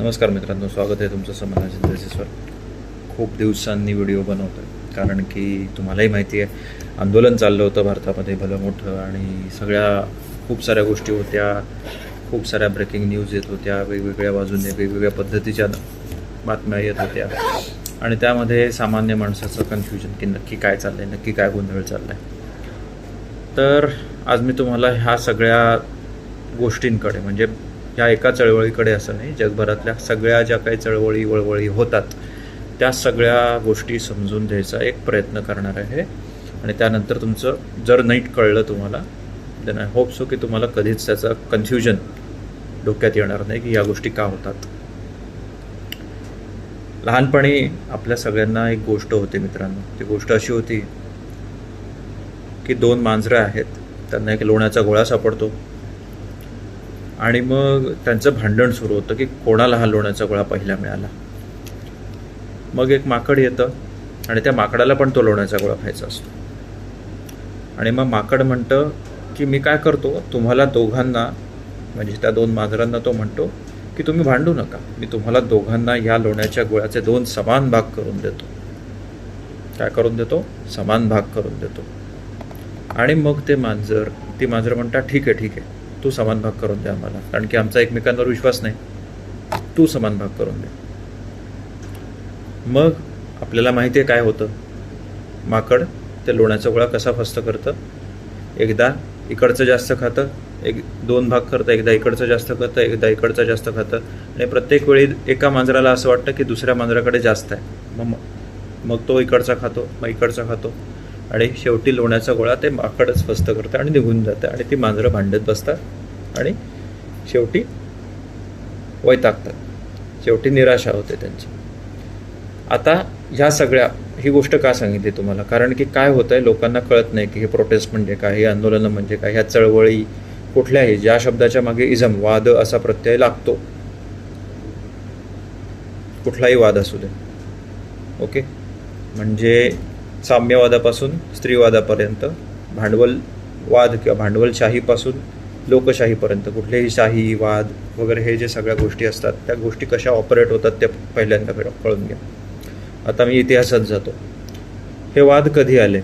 नमस्कार मित्रांनो, स्वागत आहे तुमचं समाज इंडस्ट्रीजवर. खूप दिवसांनी व्हिडिओ बनवतो आहे कारण की तुम्हालाही माहिती आहे आंदोलन चाललं होतं भारतामध्ये भलं मोठं, आणि खूप साऱ्या गोष्टी होत्या, खूप साऱ्या ब्रेकिंग न्यूज येत होत्या, वेगवेगळ्या बाजूने वेगवेगळ्या पद्धतीच्या बातम्या येत होत्या, आणि त्यामध्ये सामान्य माणसाचं कन्फ्युजन की नक्की काय चाललं आहे, नक्की काय गोंधळ चालला आहे. तर आज मी तुम्हाला ह्या सगळ्या गोष्टींकडे, म्हणजे ह्या एका चळवळीकडे असं नाही, जगभरातल्या सगळ्या ज्या काही वळवळी होतात त्या सगळ्या गोष्टी समजून द्यायचा एक प्रयत्न करणार आहे. आणि त्यानंतर तुमचं जर नीट कळलं तुम्हाला, देन आय होप सो की तुम्हाला कधीच त्याचं कन्फ्युजन डोक्यात येणार नाही की या गोष्टी का होतात. लहानपणी आपल्या सगळ्यांना एक गोष्ट होती मित्रांनो. ती गोष्ट अशी होती की दोन मांजरं आहेत, त्यांना एक लोण्याचा गोळा सापडतो, आणि मग त्यांचं भांडण सुरू होतं की कोणाला हा लोण्याचा गोळा पहिला मिळाला. मग एक माकड येतं आणि त्या माकडाला पण तो लोण्याचा गोळा खायचा असतो, आणि मग माकड म्हणतं की मी काय करतो, तुम्हाला दोघांना, म्हणजे त्या दोन मांजरांना तो म्हणतो की तुम्ही भांडू नका, मी तुम्हाला दोघांना या लोण्याच्या गोळ्याचे 2 समान भाग करून देतो. काय करून देतो? समान भाग करून देतो. आणि मग ती मांजर म्हणतात ठीक आहे, तू समान भाग करून दे आम्हाला, कारण की आमचा एकमेकांवर विश्वास नाही, तू समान भाग करून दे. मग आपल्याला माहिती आहे काय होतं. माकड ते लोण्याचा गोळा कसा फस्त करतं, एकदा इकडचं जास्त खातं, 2 भाग करतं, एकदा इकडचं जास्त खातं, एकदा इकडचं जास्त खातं, आणि प्रत्येक वेळी एका मांजराला असं वाटतं की दुसऱ्या मांजराकडे जास्त आहे, मग तो इकडचा खातो, मग इकडचा खातो, आणि शेवटी लोण्याचा गोळा ते माकडच फस्त करतं आणि निघून जातं, आणि ती मांजरं भांडत बसतात आणि शेवटी वैतागतात, शेवटी निराशा होते त्यांची. आता ही गोष्ट का सांगितली तुम्हाला, कारण की काय होतं आहे, लोकांना कळत नाही की हे प्रोटेस्ट म्हणजे काय, हे आंदोलनं म्हणजे काय, ह्या चळवळी कुठल्याही, ज्या शब्दाच्या मागे इझम, वाद असा प्रत्यय लागतो, कुठलाही वाद असू दे, ओके, म्हणजे साम्यवादापासून स्त्रीवादापर्यंत, भांडवलवाद किंवा भांडवलशाहीपासून लोकशाहीपर्यंत, कुठलेही शाही वाद वगैरे हे जे सगळ्या गोष्टी असतात त्या गोष्टी कशा ऑपरेट होतात ते पहिल्यांदा कळून घ्या. आता मी इतिहासात जातो. हे वाद कधी आले,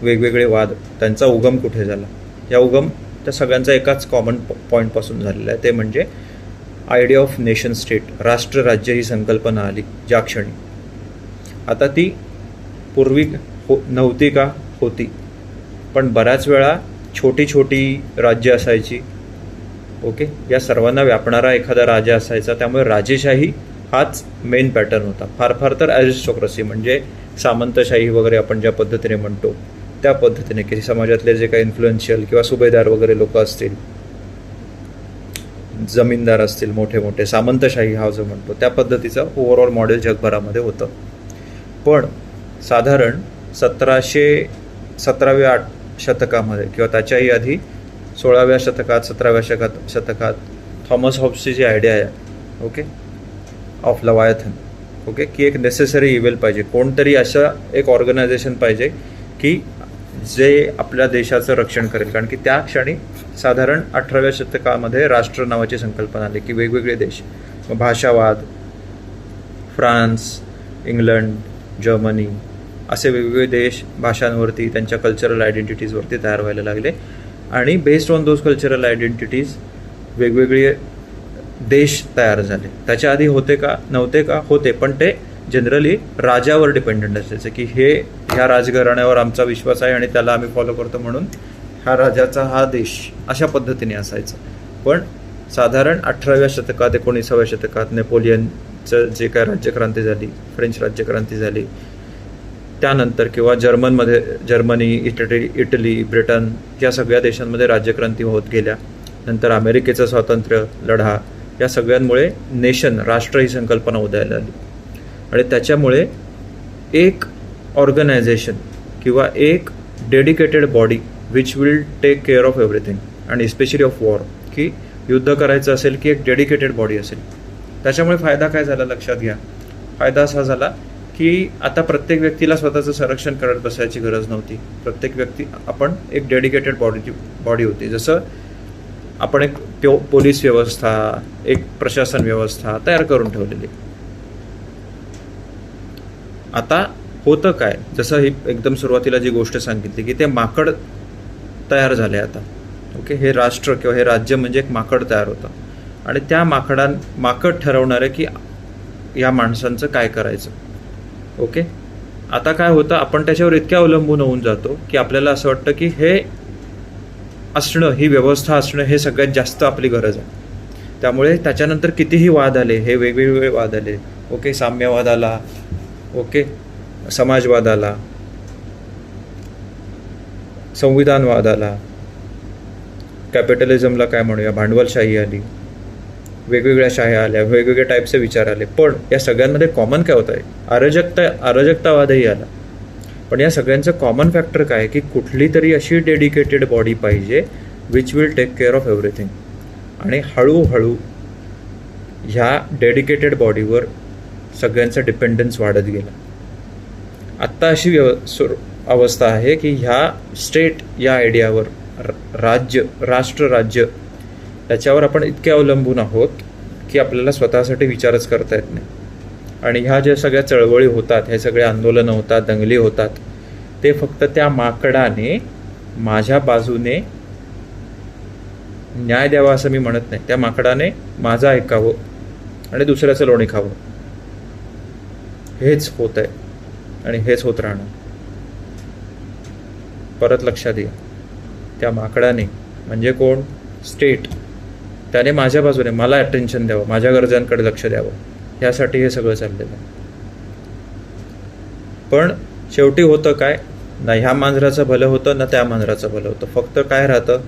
वेगवेगळे वाद, त्यांचा उगम कुठे झाला? या उगम त्या सगळ्यांचा एकाच कॉमन पॉईंटपासून झालेला आहे, ते म्हणजे आयडिया ऑफ नेशन स्टेट, राष्ट्र राज्य ही संकल्पना आली ज्या क्षणी. आता ती पूर्वी नव्हती का? होती, पण बऱ्याच वेळा छोटी छोटी राज्य असायची, ओके, या सर्वांना व्यापणारा एखादा राजा असायचा, त्यामुळे राजेशाही हाच मेन पॅटर्न होता. फार तर ॲरिस्टोक्रसी, म्हणजे सामंतशाही वगैरे आपण ज्या पद्धतीने म्हणतो त्या पद्धतीने, की समाजातले जे काही इन्फ्लुएन्शियल किंवा सुभेदार वगैरे लोक असतील, जमीनदार असतील, मोठे सामंतशाही हा जो म्हणतो त्या पद्धतीचं ओव्हरऑल मॉडेल जगभरामध्ये होतं. पण साधारण 17व्या शतकामध्ये किंवा त्याच्याही आधी 16व्या शतकात 17व्या शतकात थॉमस हॉब्सची जी आयडिया आहे, ओके, ऑफ लवायथन, ओके, की एक नेसेसरी इव्हिल पाहिजे, कोणतरी अशा एक ऑर्गनायझेशन पाहिजे की जे आपल्या देशाचं रक्षण करेल. कारण की त्या क्षणी साधारण 18व्या शतकामध्ये राष्ट्र नावाची संकल्पना आली, की वेगवेगळे देश, भाषावाद, फ्रान्स, इंग्लंड, जर्मनी, असे वेगवेगळे देश भाषांवरती, त्यांच्या कल्चरल आयडेंटिटीजवरती तयार व्हायला लागले, आणि based on those cultural identities वेगवेगळे देश तयार झाले. त्याच्या आधी होते का? नव्हते का? होते, पण ते जनरली राजावर डिपेंडंट असायचे, की ह्या राजघराण्यावर आमचा विश्वास आहे आणि त्याला आम्ही फॉलो करतो, म्हणून ह्या राजाचा हा देश, अशा पद्धतीने असायचं. पण साधारण 18व्या शतकात 19व्या शतकात नेपोलियनचं जे काय राज्यक्रांती झाली, फ्रेंच राज्यक्रांती झाली, त्यानंतर किंवा जर्मनी, इटली, ब्रिटन, या सगळ्या देशांमध्ये राज्यक्रांती होत गेल्या. नंतर अमेरिकेचं स्वातंत्र्य लढा, या सगळ्यांमुळे नेशन, राष्ट्र ही संकल्पना उदयाला आली, आणि त्याच्यामुळे एक ऑर्गनायझेशन किंवा एक dedicated body which will take care of everything, आणि स्पेशली ऑफ वॉर, की युद्ध करायचं असेल की एक डेडिकेटेड बॉडी असेल. त्याच्यामुळे फायदा काय झाला लक्षात घ्या. फायदा असा झाला की आता प्रत्येक व्यक्तीला स्वतःचं संरक्षण करत बसायची गरज नव्हती. प्रत्येक व्यक्ती, आपण एक डेडिकेटेड बॉडी होती. जसं आपण एक पोलीस व्यवस्था, एक प्रशासन व्यवस्था तयार करून ठेवलेली. आता होतं काय, जसं ही एकदम सुरुवातीला जी गोष्ट सांगितली की ते माकड तयार झाले आता. ओके, हे राष्ट्र किंवा हे राज्य म्हणजे एक माकड तयार होतं आणि त्या माकड ठरवणार आहे की या माणसांचं काय करायचं. ओके, आता काय होतं, आपण त्याच्यावर इतक्या अवलंबून होऊन जातो की आपल्याला असं वाटतं की हे असणं, ही व्यवस्था असणं हे सगळ्यात जास्त आपली गरज आहे. त्यामुळे त्याच्यानंतर कितीही वाद आले, हे वेगवेगळे वाद आले. ओके, साम्यवाद आला, ओके, समाजवाद आला, संविधानवाद आला, कॅपिटलिझमला काय म्हणूया, भांडवलशाही आली, वेगवेगळ्या शाह्या आल्या, वेगवेगळ्या टाईपचे विचार आले. पण या सगळ्यांमध्ये कॉमन काय होत आहे, अराजकतावादही आला. पण या सगळ्यांचं कॉमन फॅक्टर काय आहे की कुठली तरी अशी डेडिकेटेड बॉडी पाहिजे which will take care of everything. आणि हळूहळू ह्या डेडिकेटेड बॉडीवर सगळ्यांचा डिपेंडन्स वाढत गेला. आत्ता अशी अवस्था आहे की ह्या स्टेट या आयडियावर, राज्य त्याच्यावर आपण इतके अवलंबून आहोत की आपल्याला स्वतःसाठी विचारच करता येत नाही. आणि ह्या ज्या सगळ्या चळवळी होतात, हे सगळे आंदोलनं होतात, दंगली होतात, ते फक्त त्या माकडाने माझ्या बाजूने न्याय द्यावा असं मी म्हणत नाही. त्या माकडाने माझं ऐकावं आणि दुसऱ्याचं लोणी खावं, हेच होत आहे आणि हेच होत राहणार. परत लक्षात या, त्या माकडाने म्हणजे कोण, स्टेट, त्याने माझ्या बाजूने मला अटेन्शन द्यावं, माझ्या गरजांकडे लक्ष द्यावं, ह्यासाठी हे सगळं चाललेलं आहे. पण शेवटी होतं काय, ना ह्या मांजराचं भलं होतं ना त्या मांजराचं भलं होतं. फक्त काय राहतं,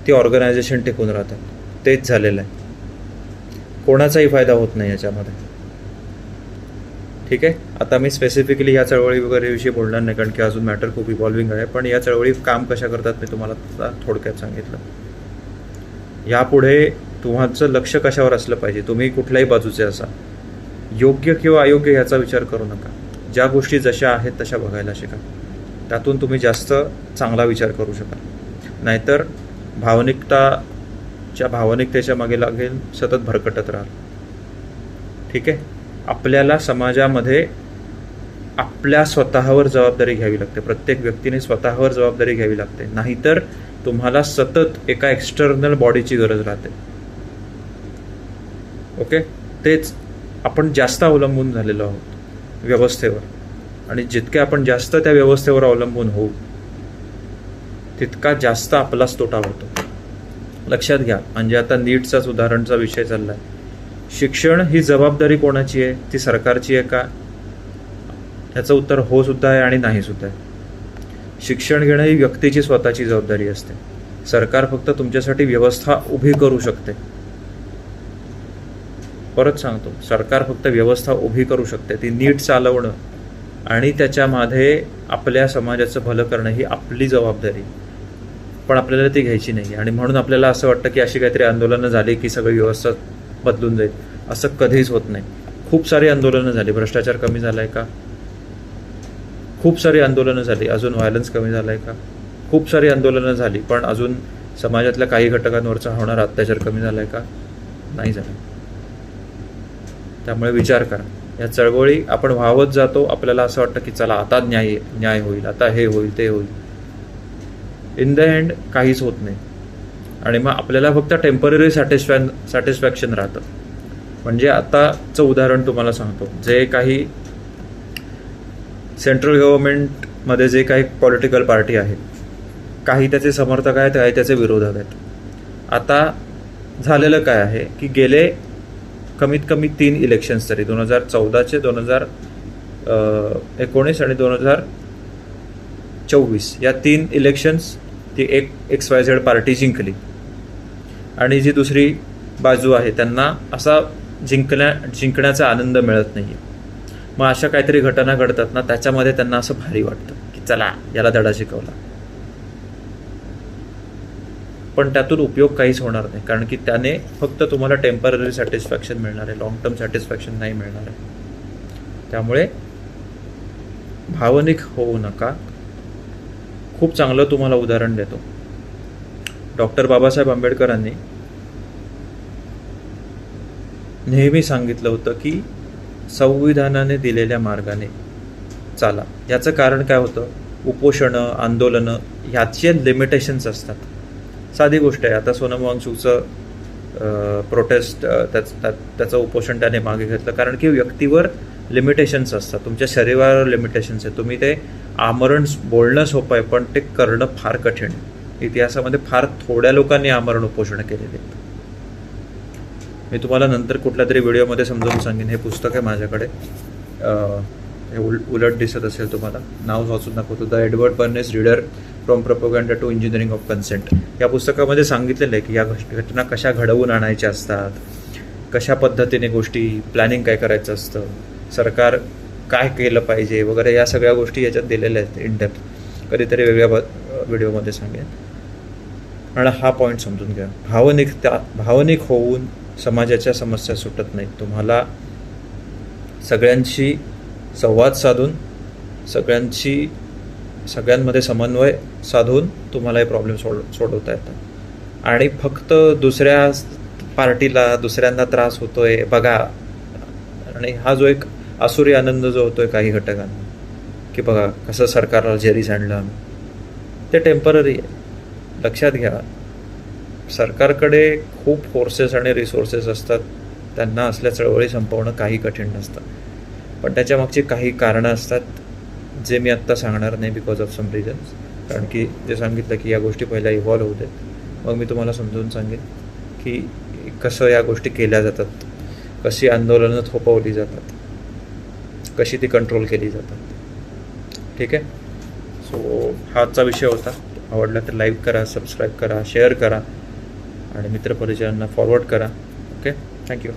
ती ऑर्गनायझेशन टिकून राहतात. तेच झालेलं आहे. कोणाचाही फायदा होत नाही याच्यामध्ये. ठीक आहे, आता मी स्पेसिफिकली ह्या चळवळी वगैरे विषयी बोलणार नाही कारण की अजून मॅटर खूप इव्हॉल्विंग आहे. पण या चळवळी काम कशा करतात मी तुम्हाला थोडक्यात सांगितलं. यापुढे तुमचं लक्ष कशावर असलं पाहिजे, तुम्ही कुठल्याही बाजूचे असा, योग्य किंवा अयोग्य ह्याचा विचार करू नका. ज्या गोष्टी जशा आहेत तशा बघायला शिका. त्यातून तुम्ही जास्त चांगला विचार करू शकाल. नाहीतर भावनिकतेच्या मागे लागेल सतत भरकटत राहाल. ठीक आहे, आपल्याला समाजामध्ये आपल्या स्वतःवर जबाबदारी घ्यावी लागते. प्रत्येक व्यक्तीने स्वतःवर जबाबदारी घ्यावी लागते. नाहीतर तुम्हाला सतत एका एक्सटर्नल बॉडीची गरज राहते. ओके, तेच आपण जास्त अवलंबून झालेलो आहोत व्यवस्थेवर. आणि जितके आपण जास्त त्या व्यवस्थेवर अवलंबून होऊ तितका जास्त आपलाच तोटा होतो. लक्षात घ्या. म्हणजे आता नीटचाच उदाहरणचा विषय चालला आहे. शिक्षण ही जबाबदारी कोणाची आहे, ती सरकारची आहे का? ह्याचं उत्तर हो सुद्धा आहे आणि नाही सुद्धा आहे. शिक्षण घेणं ही व्यक्तीची स्वतःची जबाबदारी असते. सरकार फक्त तुमच्यासाठी व्यवस्था उभी करू शकते. परत सांगतो, सरकार फक्त व्यवस्था उभी करू शकते. ती नीट चालवणं आणि त्याच्यामध्ये आपल्या समाजाचं भलं करणं ही आपली जबाबदारी. पण आपल्याला ती घ्यायची नाही. आणि म्हणून आपल्याला असं वाटतं की अशी काहीतरी आंदोलनं झाली की सगळी व्यवस्था बदलून जाईल. असं कधीच होत नाही. खूप सारी आंदोलनं झाली, भ्रष्टाचार कमी झाला आहे का? खूप सारी आंदोलनं झाली, अजून व्हायलन्स कमी झाला आहे का? खूप सारी आंदोलनं झाली, पण अजून समाजातल्या काही घटकांवरचा होणारा अत्याचार कमी झाला आहे का? नाही झाला. त्यामुळे विचार करा. या चळवळी आपण व्हावत जातो. आपल्याला असं वाटतं की चला आता न्याय होईल, आता हे होईल, ते होईल. इन द एंड काहीच होत नाही. आणि मग आपल्याला फक्त टेम्पररी सॅटिस्फॅक्शन राहतं. म्हणजे आताचं उदाहरण तुम्हाला सांगतो. जे काही सेंट्रल गव्हर्नमेंटमध्ये जे काही पॉलिटिकल पार्टी आहेत, काही त्याचे समर्थक आहेत, काही त्याचे विरोधक आहेत. आता झालेलं काय आहे की गेले कमीत कमी 3 इलेक्शन्स तरी 2014चे, 2019 आणि 2024 या 3 इलेक्शन्स ती एक XYZ पार्टी जिंकली. आणि जी दुसरी बाजू आहे त्यांना असा जिंकण्याचा आनंद मिळत नाही. मग अशा काहीतरी घटना घडतात ना, त्याच्यामध्ये त्यांना असं भारी वाटतं की चला याला धडा शिकवला. पण त्यातून उपयोग काहीच होणार नाही. कारण की त्याने फक्त तुम्हाला टेम्पररी सॅटिस्फॅक्शन मिळणार आहे, लॉंग टर्म सॅटिस्फॅक्शन नाही मिळणार आहे. त्यामुळे भावनिक होऊ नका. खूप चांगलं तुम्हाला उदाहरण देतो. डॉक्टर बाबासाहेब आंबेडकरांनी नेहमी सांगितलं होतं की संविधानाने दिलेल्या मार्गाने चाला. याचं कारण काय होतं, उपोषणं, आंदोलनं ह्याचे लिमिटेशन्स असतात. साधी गोष्ट आहे, आता सोनम वांगचूकचं प्रोटेस्ट त्याचं उपोषण त्याने मागे घेतलं कारण की व्यक्तीवर लिमिटेशन्स असतात, तुमच्या शरीरावर लिमिटेशन्स आहे. तुम्ही ते आमरण बोलणं सोपं आहे पण ते करणं फार कठीण आहे. इतिहासामध्ये फार थोड्या लोकांनी आमरण उपोषणं केलेली आहेत. मी तुम्हाला नंतर कुठल्या तरी व्हिडिओमध्ये समजावून सांगेन. हे पुस्तक आहे माझ्याकडे, हे उलट दिसत असेल तुम्हाला, नाव वाचून दाखवतो, the Edward Bernays reader from propaganda to engineering of consent. या पुस्तकामध्ये सांगितलेलं आहे की या घटना कशा घडवून आणायच्या असतात, कशा पद्धतीने गोष्टी प्लॅनिंग काय करायचं असतं, सरकार काय केलं पाहिजे वगैरे, या सगळ्या गोष्टी याच्यात दिलेल्या आहेत इन डेप्थ. कधीतरी वेगळ्या व्हिडिओमध्ये सांगेन. आणि हा पॉईंट समजून घ्या, भावनिक होऊन समाजाच्या समस्या सुटत नाहीत. तुम्हाला सगळ्यांशी संवाद साधून, सगळ्यांमध्ये समन्वय साधून तुम्हाला हे प्रॉब्लेम सोडवता येतात. आणि फक्त दुसऱ्या पार्टीला, दुसऱ्यांना त्रास होतोय बघा, आणि हा जो एक आसुरी आनंद जो होतोय काही घटकांना की बघा कसं सरकारला जेरीस आणलं आम्ही, ते टेम्पररी आहे. लक्षात घ्या, सरकारकडे खूप फोर्सेस आणि रिसोर्सेस असतात, त्यांना असल्या चळवळी संपवणं काही कठीण नसतं. पण त्याच्यामागची काही कारणं असतात जे मी आत्ता सांगणार नाही बिकॉज ऑफ सम रिझन्स. कारण की जे सांगितलं की या गोष्टी पहिल्या इव्हॉल्व होऊ देत, मग मी तुम्हाला समजून सांगेन की कसं या गोष्टी केल्या जातात, कशी आंदोलनं थोपवली जातात, कशी ती कंट्रोल केली जातात. ठीक आहे. सो हा आजचा विषय होता. आवडला तर लाईक करा, सबस्क्राईब करा, शेअर करा आणि मित्रपरिचयांना फॉरवर्ड करा. Okay, thank you.